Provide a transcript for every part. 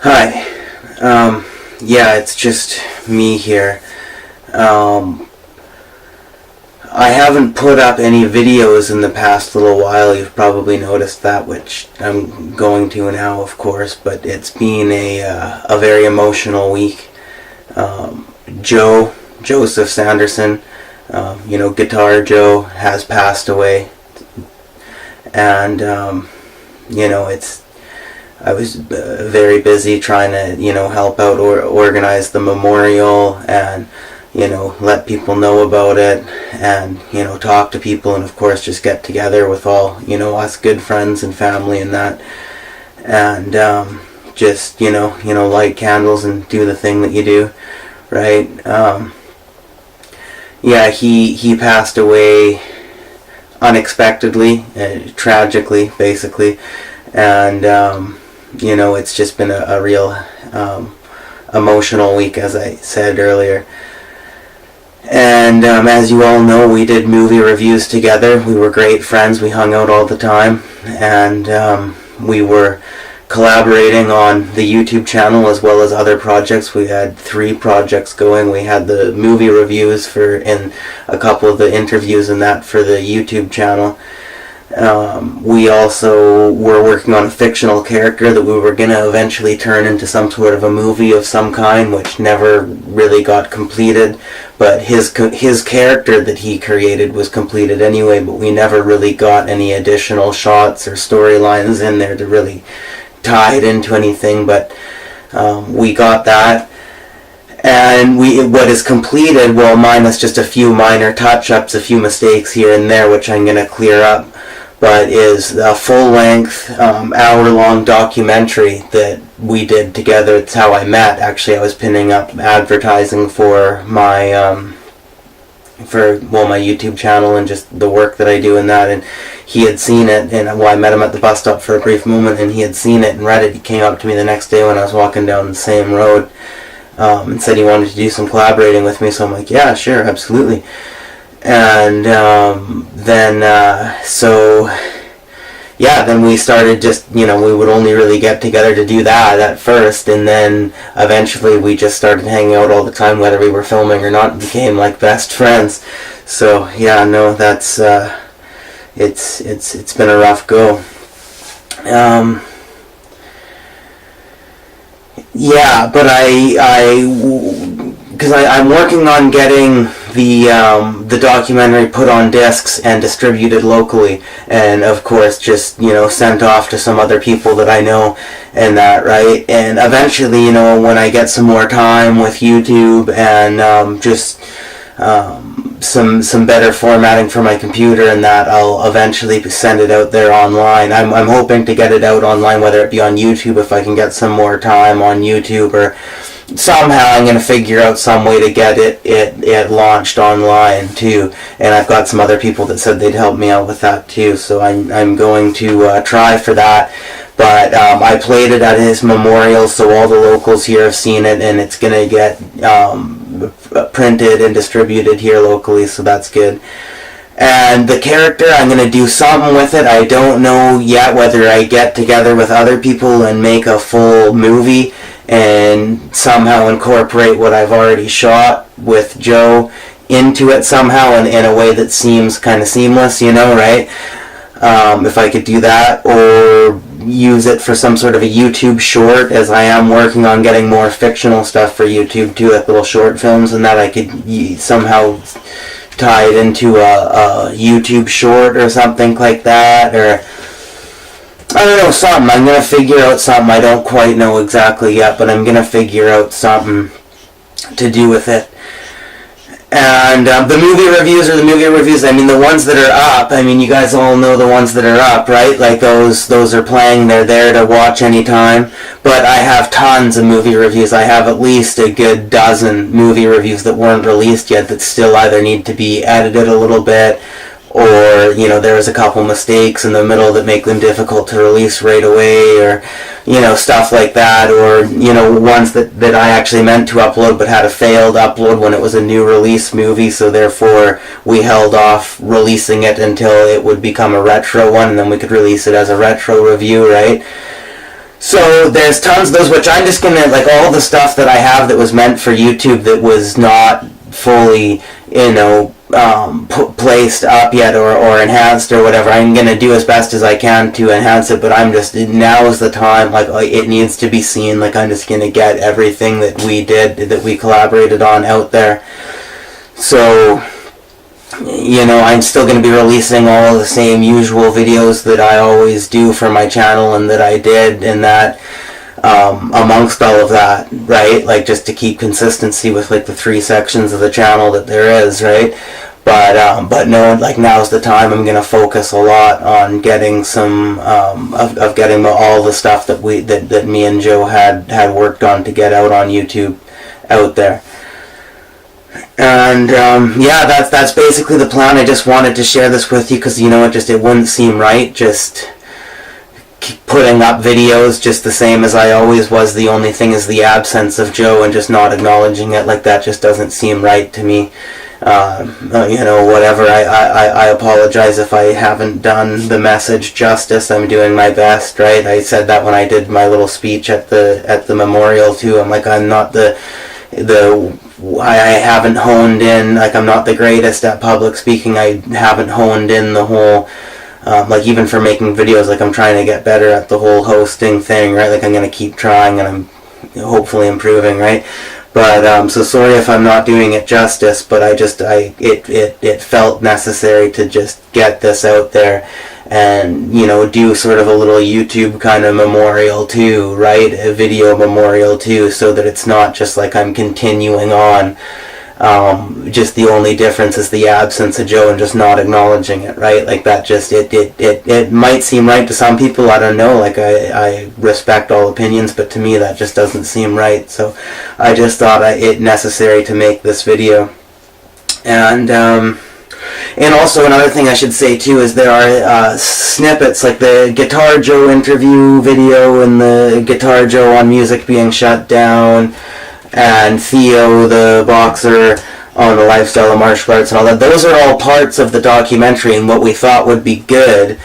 Hi. Yeah, it's just me here. I haven't put up any videos in the past little while. You've probably noticed that, which I'm going to now, of course, but it's been a very emotional week. Joseph Sanderson, Guitar Joe, has passed away. And, I was very busy trying to, help out or organize the memorial and, let people know about it and, talk to people and, of course, just get together with all, us good friends and family and that. And just, light candles and do the thing that you do, right? He passed away unexpectedly, tragically, basically. And, it's just been a real emotional week, as I said earlier. And as you all know, we did movie reviews together. We were great friends. We hung out all the time. And we were collaborating on the YouTube channel as well as other projects. We had 3 projects going. We had the movie reviews and a couple of the interviews and that for the YouTube channel. We also were working on a fictional character that we were going to eventually turn into some sort of a movie of some kind, which never really got completed. But his character that he created was completed anyway, but we never really got any additional shots or storylines in there to really tie it into anything. But we got that. And what is completed, well, minus just a few minor touch-ups, a few mistakes here and there, which I'm going to clear up, but is a full-length, hour-long documentary that we did together. It's how I met. Actually, I was pinning up advertising for my my YouTube channel and just the work that I do in that. And he had seen it, and I met him at the bus stop for a brief moment, and he had seen it and read it. He came up to me the next day when I was walking down the same road and said he wanted to do some collaborating with me. So I'm like, yeah, sure, absolutely. And then we started just, we would only really get together to do that at first, and then eventually we just started hanging out all the time, whether we were filming or not, and became like best friends. So yeah, no, that's it's been a rough go. But I'm working on getting the documentary put on discs and distributed locally, and of course just sent off to some other people that I know and that, right? And eventually, when I get some more time with YouTube and some better formatting for my computer and that, I'll eventually send it out there online. I'm hoping to get it out online, whether it be on YouTube if I can get some more time on YouTube, or somehow I'm going to figure out some way to get it launched online too. And I've got some other people that said they'd help me out with that too, so I'm going to try for that. But I played it at his memorial, so all the locals here have seen it, and it's going to get printed and distributed here locally, so that's good. And the character, I'm going to do something with it. I don't know yet whether I get together with other people and make a full movie and somehow incorporate what I've already shot with Joe into it somehow in a way that seems kind of seamless, right? If I could do that, or use it for some sort of a YouTube short, as I am working on getting more fictional stuff for YouTube too, like little short films, and that I could somehow tie it into a YouTube short or something like that, or I don't know, something. I'm going to figure out something. I don't quite know exactly yet, but I'm going to figure out something to do with it. And the movie reviews are the movie reviews. I mean, the ones that are up, you guys all know the ones that are up, right? Like those are playing. They're there to watch anytime. But I have tons of movie reviews. I have at least a good dozen movie reviews that weren't released yet that still either need to be edited a little bit, or there was a couple mistakes in the middle that make them difficult to release right away, or stuff like that, or ones that I actually meant to upload but had a failed upload when it was a new release movie, so therefore we held off releasing it until it would become a retro one, and then we could release it as a retro review, right? So there's tons of those, which I'm just gonna, like, all the stuff that I have that was meant for YouTube that was not fully, placed up yet or enhanced or whatever. I'm gonna do as best as I can to enhance it, but I'm just, now is the time, like, it needs to be seen. Like, I'm just gonna get everything that we did, that we collaborated on, out there. So, I'm still going to be releasing all the same usual videos that I always do for my channel and that I did, and that amongst all of that, right? Like, just to keep consistency with, like, the 3 sections of the channel that there is, right? But no, like, now's the time. I'm going to focus a lot on getting some of getting all the stuff that that me and Joe had worked on to get out on YouTube out there. And that's basically the plan. I just wanted to share this with you because it wouldn't seem right just putting up videos just the same as I always was. The only thing is the absence of Joe and just not acknowledging it. Like, that just doesn't seem right to me. Whatever. I apologize if I haven't done the message justice. I'm doing my best, right? I said that when I did my little speech at the memorial too. I'm like, I'm not I haven't honed in, like, I'm not the greatest at public speaking. I haven't honed in the whole, like, even for making videos, like, I'm trying to get better at the whole hosting thing, right? Like, I'm going to keep trying, and I'm hopefully improving, right? But, so sorry if I'm not doing it justice, but it felt necessary to just get this out there and, do sort of a little YouTube kind of memorial too, right? A video memorial too, so that it's not just like I'm continuing on. Just the only difference is the absence of Joe and just not acknowledging it, right? Like, that just, it might seem right to some people, I don't know, like, I respect all opinions, but to me that just doesn't seem right. So I just thought it necessary to make this video. And also, another thing I should say too is there are snippets, like the Guitar Joe interview video and the Guitar Joe on music being shut down, and Theo the boxer on the lifestyle of martial arts and all that. Those are all parts of the documentary, and what we thought would be good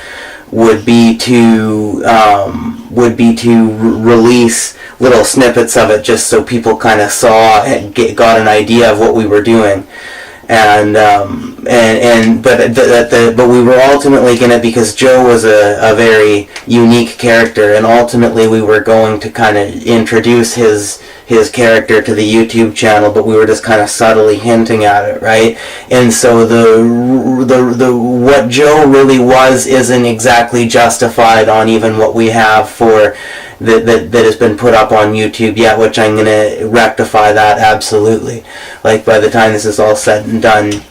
would be to release little snippets of it, just so people kind of saw and got an idea of what we were doing. But we were ultimately gonna, because Joe was a very unique character, and ultimately we were going to kind of introduce his character to the YouTube channel, but we were just kind of subtly hinting at it, right? And so the what Joe really was isn't exactly justified on even what we have for that has been put up on YouTube yet, which I'm going to rectify that absolutely. Like, by the time this is all said and done,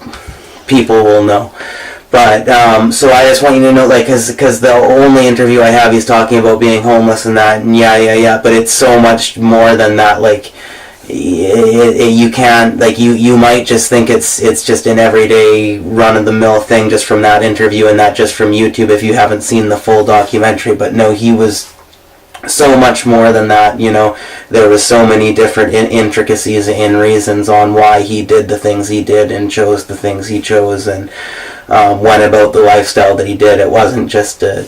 people will know. But, so I just want you to know, like, because the only interview I have, he's talking about being homeless and that, and yeah, but it's so much more than that. Like, you can't, like, you might just think it's just an everyday run-of-the-mill thing just from that interview and that just from YouTube if you haven't seen the full documentary. But no, he was so much more than that. There was so many different intricacies and reasons on why he did the things he did and chose the things he chose and went about the lifestyle that he did. It wasn't just a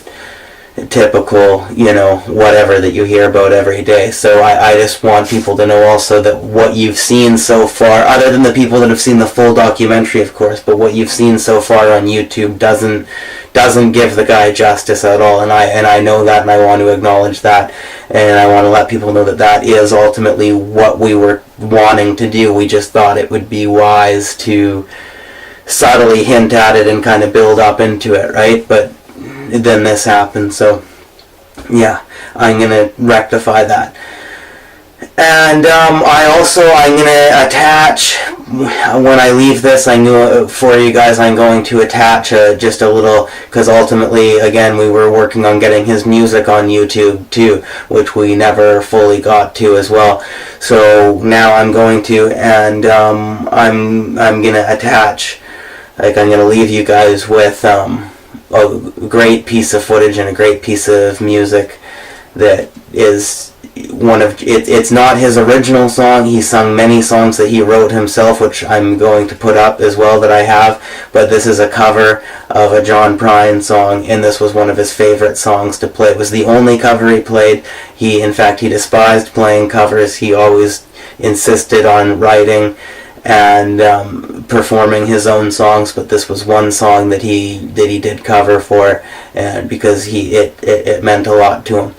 typical, whatever that you hear about every day. So I just want people to know also that what you've seen so far, other than the people that have seen the full documentary, of course, but what you've seen so far on YouTube doesn't give the guy justice at all, and I know that, and I want to acknowledge that, and I want to let people know that is ultimately what we were wanting to do. We just thought it would be wise to subtly hint at it and kind of build up into it, right? But then this happened, so yeah, I'm gonna rectify that. And I'm gonna attach, when I leave this, I knew for you guys, I'm going to attach just a little, because ultimately, again, we were working on getting his music on YouTube too, which we never fully got to as well. So now I'm going to, and I'm gonna attach, like, I'm gonna leave you guys with a great piece of footage and a great piece of music that is it's not his original song. He sung many songs that he wrote himself, which I'm going to put up as well that I have, but this is a cover of a John Prine song, and this was one of his favorite songs to play. It was the only cover he played. In fact, he despised playing covers. He always insisted on writing and performing his own songs, but this was one song that he did cover for, and because it meant a lot to him.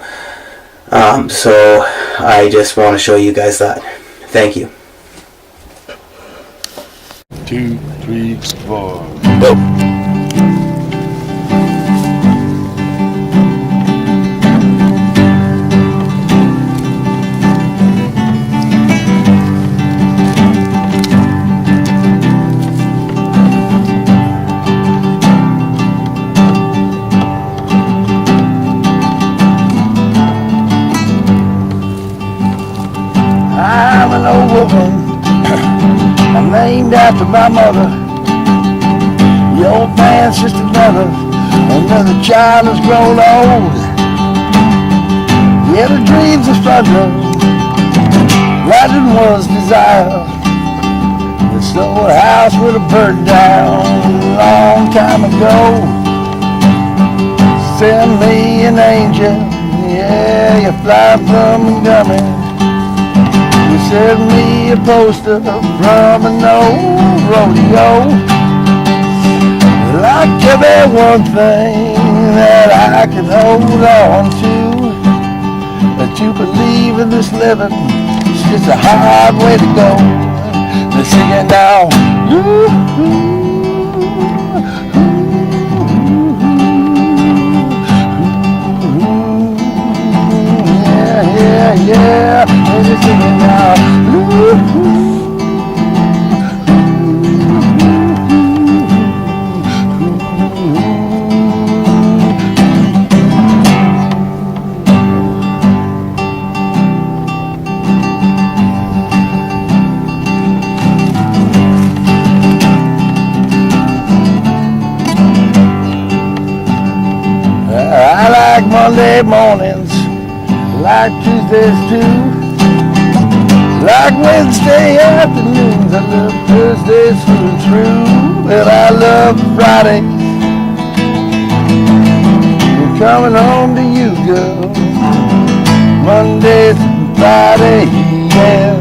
So I just want to show you guys that. Thank you. 2, 3, 4, go. I'm an old woman, I'm named after my mother. The old man's just another child that's grown old. Yeah, the dreams of thunder, London was desire. This old house would have burned down a long time ago. Send me an angel, yeah, you fly from Montgomery. Send me a poster from an old rodeo. Like to be one thing that I can hold on to. But to believe in this living, it's just a hard way to go. They're singing now. Yeah, and they're singing now. I like Monday mornings, like Tuesdays too, like Wednesday afternoons. I love Thursdays through and through, and I love Friday. We're coming home to you, girl. Monday through Friday, yeah.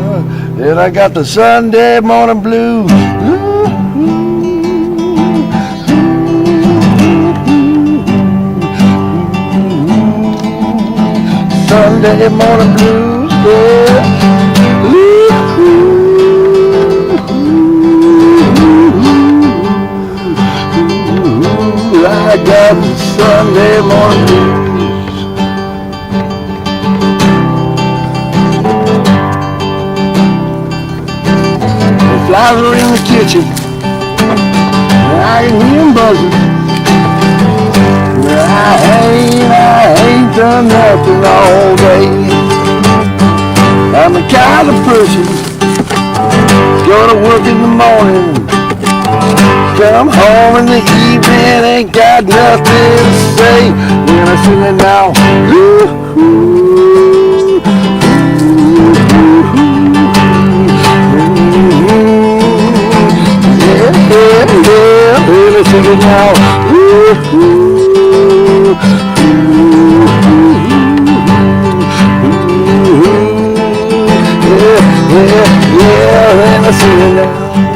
And I got the Sunday morning blues. Sunday morning blues, yeah. I got the Sunday morning blues. The flies are in the kitchen, and I can hear them buzzing. I ain't done nothing all day. I'm the kind of person go to work in the morning, come home in the evening, ain't got nothing to say. When I sing it now, yeah, when I sing it now, yeah, and I sing it now.